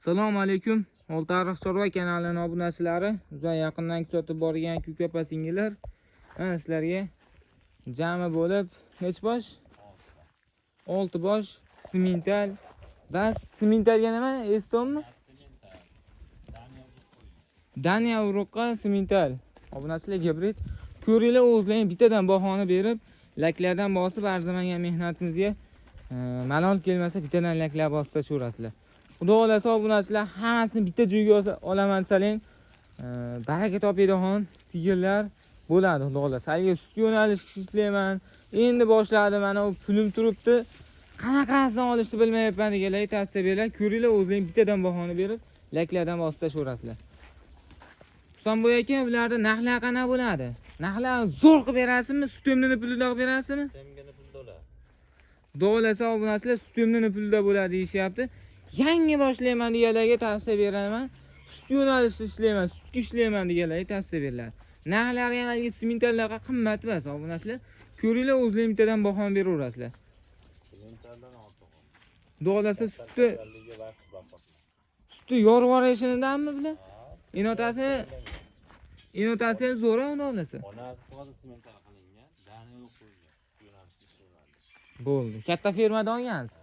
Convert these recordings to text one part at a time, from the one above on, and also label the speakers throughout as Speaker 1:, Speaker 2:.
Speaker 1: Assalomu alaykum. Oltiariq Chorva kanalining obunachilari, uzoq yaqindan kuzatib borgan ko'kapa singillar. Mana sizlarga jami bo'lib nech bosh? 6 bosh simental. Bas simentalga nima? Esdimmi? Daniya uruqqa simental. Obunachilar gibrid. Ko'ringlar, o'zlaring bittadan bahoni berib, laklardan bosib arzimagan mehnatimizga malol kelmasa bittadan laklar bosib tashaverasizlar. Xudo xolasa obunachilar hammasini bitta joyga olaman desalang, baraka topadigan sigirlar bo'ladi. Xudo xolasa. Haliga sut yo'nalish ishlayman. Endi boshladim, mana u pulim turibdi. Qanaqasini olishni bilmayapman deganlar tavsiya beraman. Ko'ringlar, o'zlaring bittadan bahoni berib, laklardan bosib tashaverasizlar. Husanboy aka, bularda narxlar qana bo'ladi? Narxlar zo'r qilib berasizmi? Sutemni pulida qilib berasizmi?
Speaker 2: Sutemni pulida bo'ladi.
Speaker 1: Xudo obunachilar sutemni pulida bo'ladi deyishyapti. Yangi boshlayman deganlarga tavsiya beraman. Sut yo'nalishida ishlayman, sutga ishlayman deganlarga tavsiya beriladi. Narxlari ham hali simentallarga qimmat emas obunachilar. Ko'ringlar, o'zlaring bittadan bahoni beraverasizlar.
Speaker 2: Simentaldan ortiq.
Speaker 1: Xudo suti yorib yuborishinidanmi bular? Inotasi ham zo'r uni olasa.
Speaker 2: Onasi to'g'ri simental qilingan, dani yo'q qo'ygan. Sut yo'nalishida ishlayman.
Speaker 1: Bo'ldi. Katta fermadan olgansiz.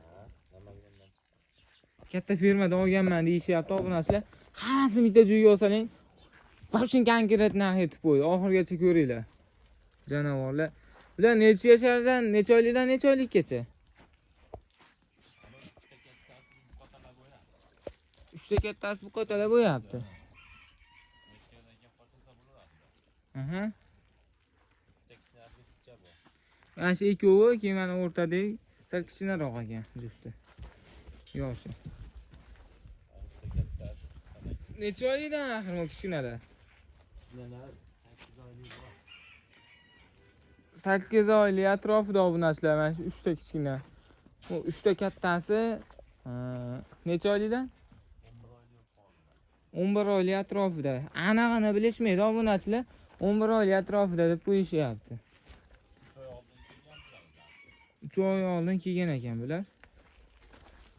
Speaker 1: Katta fermadan olganman deyishyapti obunachilar. Hammasini bitta joyga olsaling, vobshin konkret narx aytib qo'y. Oxirgacha ko'ringlar. Janovorlar. Bular necha yashardan, necha oylikdan necha oylikgacha? 3ta kattasi bu qotalar bo'yapti. Aha. Mana shu ikkovi keyin mana o'rtadagi sal kichkinaroq ekan jufti. Yoshi. Necha oylikdan axir bu kichkinalar? 8 oylik atrofida obunachilar, mana shu 3ta kichkina. Bu 3ta kattasi necha oylikdan? 11 oylik atrofida. Aniqini bilishmaydi obunachilar. 11 oylik atrofida deb qo'yishyapti. 3 oy oldin kelgan ekan bular.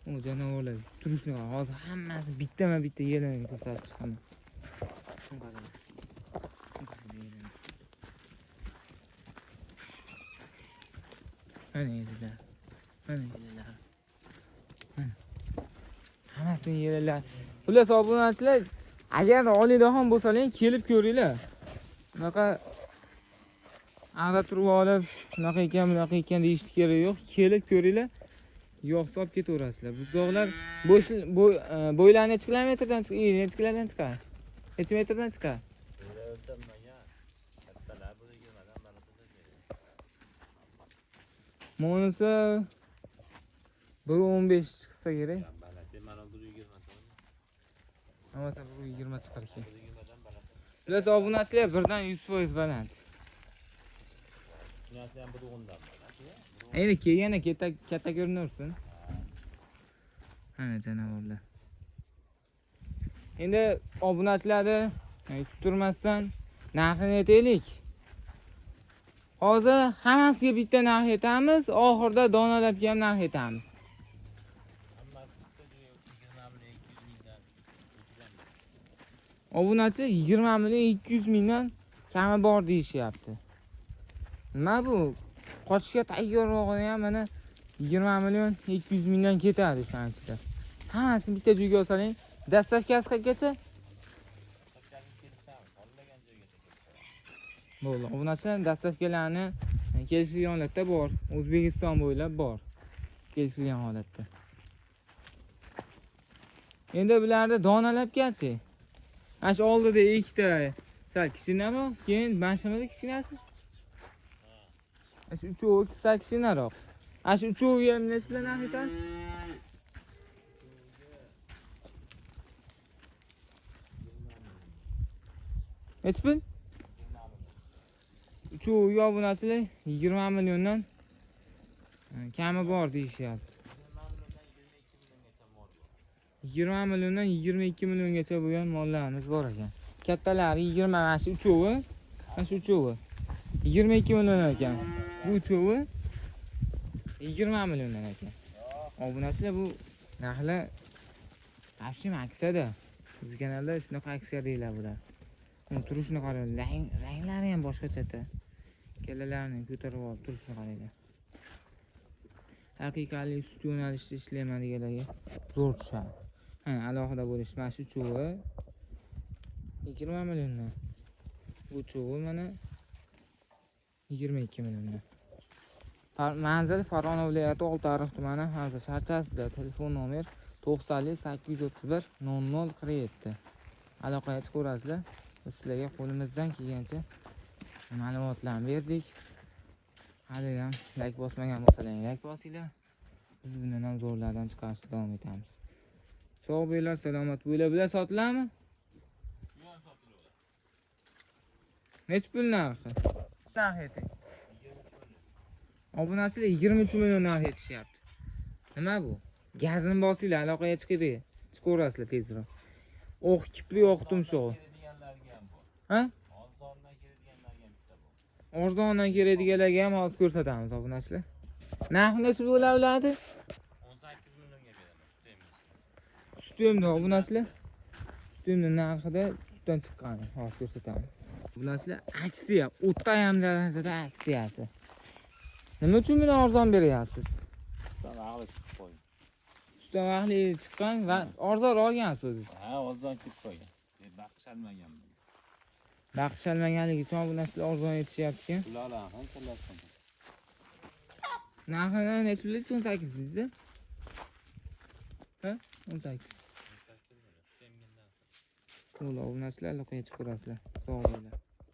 Speaker 1: O janovorlar turishni hozir hammasi bittama-bitta yelanib ko'rsatib chiqaman. Mana yedilar. Mana yedilar. Hammasini yedilar. Bular obunachilar, agar oliydaxon bo'lsalar, kelib ko'ringlar. Bunaqa ag'da turib olib, bunaqa ekan deyishni kerak yo'q. Kelib ko'ringlar. Yo'q solib ketaverasizlar. Bu dog'lar bo'ylari necha kilometrdan chiqadi? Necha kilodan chiqadi? Necha metrdan chiqadi? Monisi 1.15 chiqsa kerak. Amasa 1.20 chiqar ekan. Bular obunachilar birdan 100% baland.
Speaker 2: Shunisi ham bir o'g'indan.
Speaker 1: Endi kelganda katta ko'rinaversin. Mana janovorlar. Endi obunachilarni tuttirmasdan narxini aytaylik. Hozir hammasiga bitta narx aytamiz, oxirida donalabga ham narx aytamiz. Obunachi 20 million 200 mingdan kami bor deyishyapti. Nima bu? Qochishga tayyorlig'ini ham mana 20 million 200 mingdan ketadi o'shanchida. Hammasini bitta joyga olsaling, dastavkasi qanchacha? Bo'ldi. Obunachilar dastavkalarni kelishilgan holatda bor. O'zbekiston bo'ylab bor. Kelishilgan holatda. Endi bularda donalabgachi. Mana shu oldida ikkita sal kichkinaroq, keyin mashimada kichkinasi. Shu uchovi sal kichkinaroq. Ana shu uchoviga ham nech bilan narx aytasiz? Nech pul? Uchoviga obunachilar 20 milliondan kami bor deyishyapti. 20 milliondan 22 milliongacha bo'lgan mollarimiz bor ekan. Kattalari 20, mana shu uchovi, mana shu uchovi 22 million ekan. Bu uchovi 20 milliondan ekan. Obunachilar bu narxlar Afshim aksiyada. Biz kanalda shunaqa aksiya deyiladi bular. Uni turishini qarang, ranglari ham boshqacha-da. Kallalarini ko'tarib olib turishini qaranglar. Haqiqiy sut yo'nalishida ishlayman deganlarga zo'r tushadi. Ha, alohida bo'lish mana shu cho'g'i 20 milliondan. Bu cho'g'i mana 22 milliondan. Manzil Farg'ona viloyati Oltiariq tumani Havza shaharchasida. Telefon nomer 90831 0047. Aloqaga chiqaverasizlar. Biz sizlarga qo'limizdan kelgancha ma'lumotlarni berdik. Hali ham like bosmagan bo'lsalaring like bosinglar. Biz bundan ham zo'rlardan chiqarishda davom etamiz. Sog' bo'linglar, salomat bo'linglar. Bular sotiladimi?
Speaker 2: Bu ham sotilaveradi.
Speaker 1: Nech pul narxi? Narxi. Obunachilar 23 million narx aytishyapti. Nima bu? Gazini bosinglar, aloqaga chiqaverasizlar tezroq. Oq kipli, oq tumshuq.
Speaker 2: Keladiganlarga ham bor.
Speaker 1: Ha?
Speaker 2: Arzondan keladiganlarga ham bitta bor.
Speaker 1: Arzondan keladiganlarga ham hozir ko'rsatamiz obunachilar. Narxi necha bo'ladi?
Speaker 2: 18 millionga beraman.
Speaker 1: Sutemda obunachilar. Sutemda narxida sutdan chiqqani hozir ko'rsatamiz. Obunachilar aksiya, o'ta ham darajada aksiyasi. Nima uchun buni arzon beryapsiz?
Speaker 2: Aqli chiqib qo'ydi.
Speaker 1: Sutdan vaqtli chiqqan va arzon olgansiz o'zingiz.
Speaker 2: Ha, arzon chiqib qo'ygan. Baqishalmagan.
Speaker 1: Baqishalmaganligi uchun obunachilar arzon yetishyapti.
Speaker 2: Ularlar ham talashgan.
Speaker 1: Narxini necha pulga 18 dedingiz? Ha? 18. Qo'l obunachilar aloqaga chiqaverasizlar. Sog' bo'linglar.